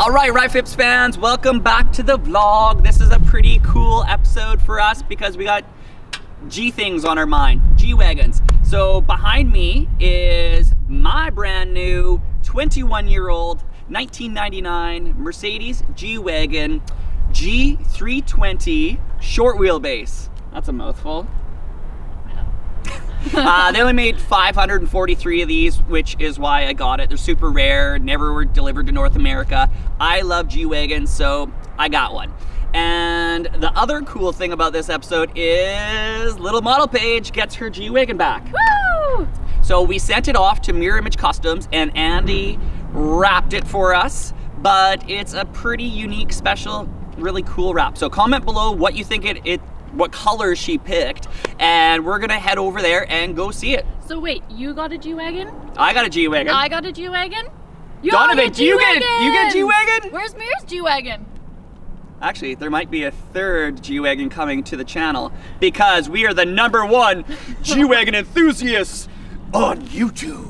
All right, RyFips fans, welcome back to the vlog. This is a pretty cool episode for us because we got G things on our mind, G Wagons. So behind me is my brand new 21-year-old 1999 Mercedes G Wagen G320 short wheelbase. That's a mouthful. They only made 543 of these, which is why I got it. They're super rare, never were delivered to North America. I love G Wagons, so I got one. And the other cool thing about this episode is Lil Mama Paige gets her G Wagen back. Woo! So we sent it off to Mirror Image Customs and Andy wrapped it for us, but it's a pretty unique, special, really cool wrap. So comment below what you think what colors she picked, and we're gonna head over there and go see it. So wait, you got a G Wagen? I got a G Wagen. I got a G Wagen? Donovan, you get a G Wagen? Where's Mir's G Wagen? Actually, there might be a third G Wagen coming to the channel because we are the #1 G Wagen enthusiasts on YouTube.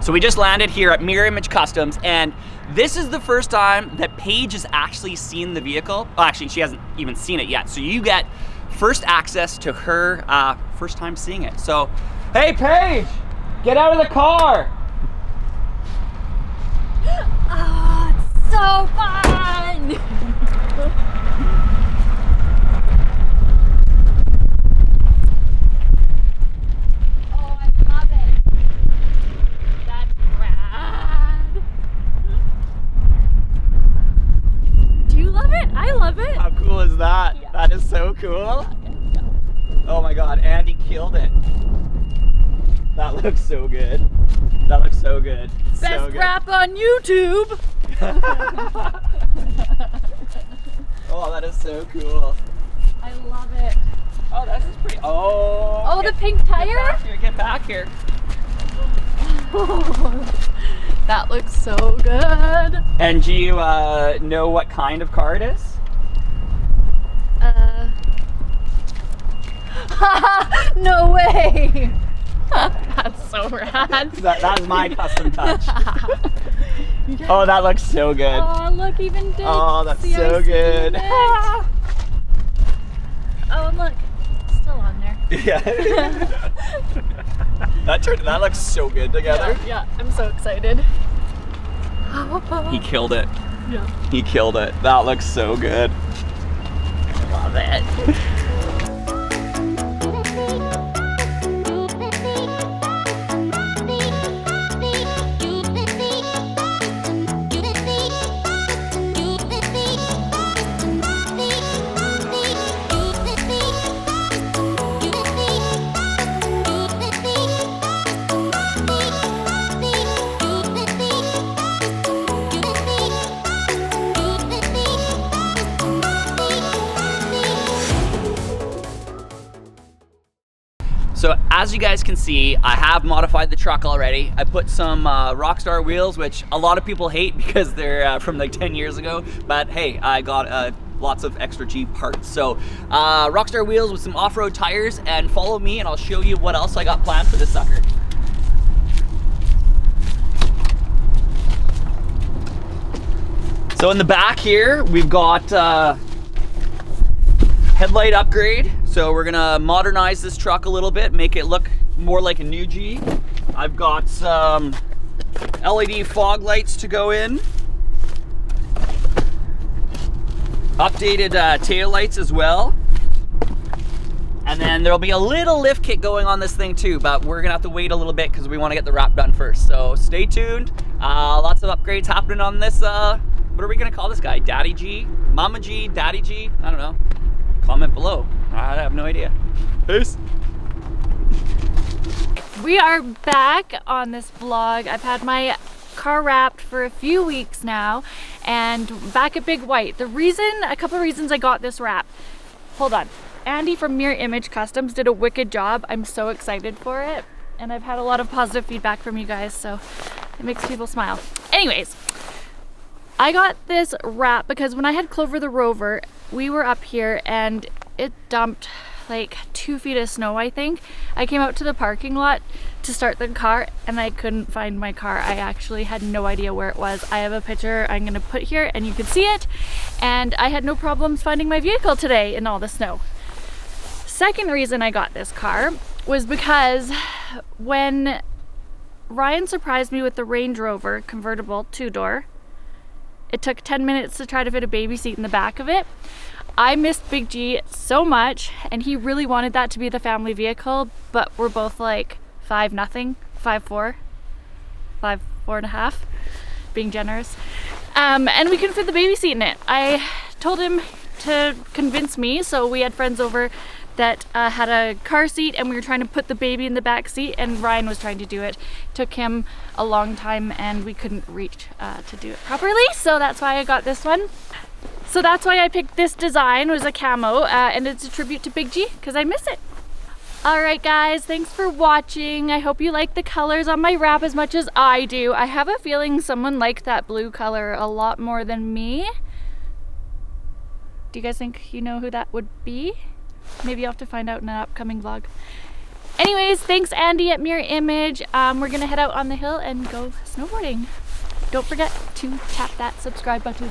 So we just landed here at Mirror Image Customs, and this is the first time that Paige has actually seen the vehicle. Well, actually, she hasn't even seen it yet. So you get first access to her first time seeing it. So, hey Paige, get out of the car. Oh, it's so fun! Oh, I love it. That's rad. Do you love it? I love it. How cool is that? Yeah. That is so cool. Yeah. Oh my God, Andy killed it. That looks so good. That looks so good. Best so good. rap on YouTube. Oh, that is so cool. I love it. Oh, this is pretty. Oh. Oh, the pink tire? Get back here. That looks so good. And do you know what kind of car it is? No way. That's so rad. That was my custom touch. Oh, that looks so good. Oh, look, even Dick. Oh, that's so good. Oh, and look, it's still on there. Yeah. that looks so good together. Yeah, I'm so excited. He killed it. Yeah. He killed it. That looks so good. I love it. So as you guys can see, I have modified the truck already. I put some Rockstar wheels, which a lot of people hate because they're from like 10 years ago. But hey, I got lots of extra G parts. So Rockstar wheels with some off-road tires, and follow me and I'll show you what else I got planned for this sucker. So in the back here, we've got headlight upgrade. So we're gonna modernize this truck a little bit, make it look more like a new G. I've got some LED fog lights to go in. Updated tail lights as well. And then there'll be a little lift kit going on this thing too, but we're gonna have to wait a little bit because we wanna get the wrap done first. So stay tuned. Lots of upgrades happening on this, what are we gonna call this guy? Daddy G? Mama G? Daddy G? I don't know. Comment below. I have no idea. Peace. We are back on this vlog. I've had my car wrapped for a few weeks now, and back at Big White. A couple of reasons I got this wrap. Hold on. Andy from Mirror Image Customs did a wicked job. I'm so excited for it, and I've had a lot of positive feedback from you guys, so it makes people smile. Anyways, I got this wrap because when I had Clover the Rover, we were up here and it dumped like 2 feet of snow, I think. I came out to the parking lot to start the car and I couldn't find my car. I actually had no idea where it was. I have a picture I'm gonna put here and you can see it. And I had no problems finding my vehicle today in all the snow. Second reason I got this car was because when Ryan surprised me with the Range Rover convertible 2-door, it took 10 minutes to try to fit a baby seat in the back of it. I missed Big G so much and he really wanted that to be the family vehicle, but we're both like 5'0", 5'4", 5'4.5", being generous. And we couldn't fit the baby seat in it. I told him to convince me, so we had friends over that had a car seat and we were trying to put the baby in the back seat and Ryan was trying to do it. Took him a long time and we couldn't reach to do it properly, so that's why I got this one. So that's why I picked this design, was a camo, and it's a tribute to Big G because I miss it. Alright guys, thanks for watching. I hope you like the colors on my wrap as much as I do. I have a feeling someone liked that blue color a lot more than me. Do you guys think you know who that would be? Maybe you'll have to find out in an upcoming vlog. Anyways, thanks Andy at Mirror Image. We're gonna head out on the hill and go snowboarding. Don't forget to tap that subscribe button.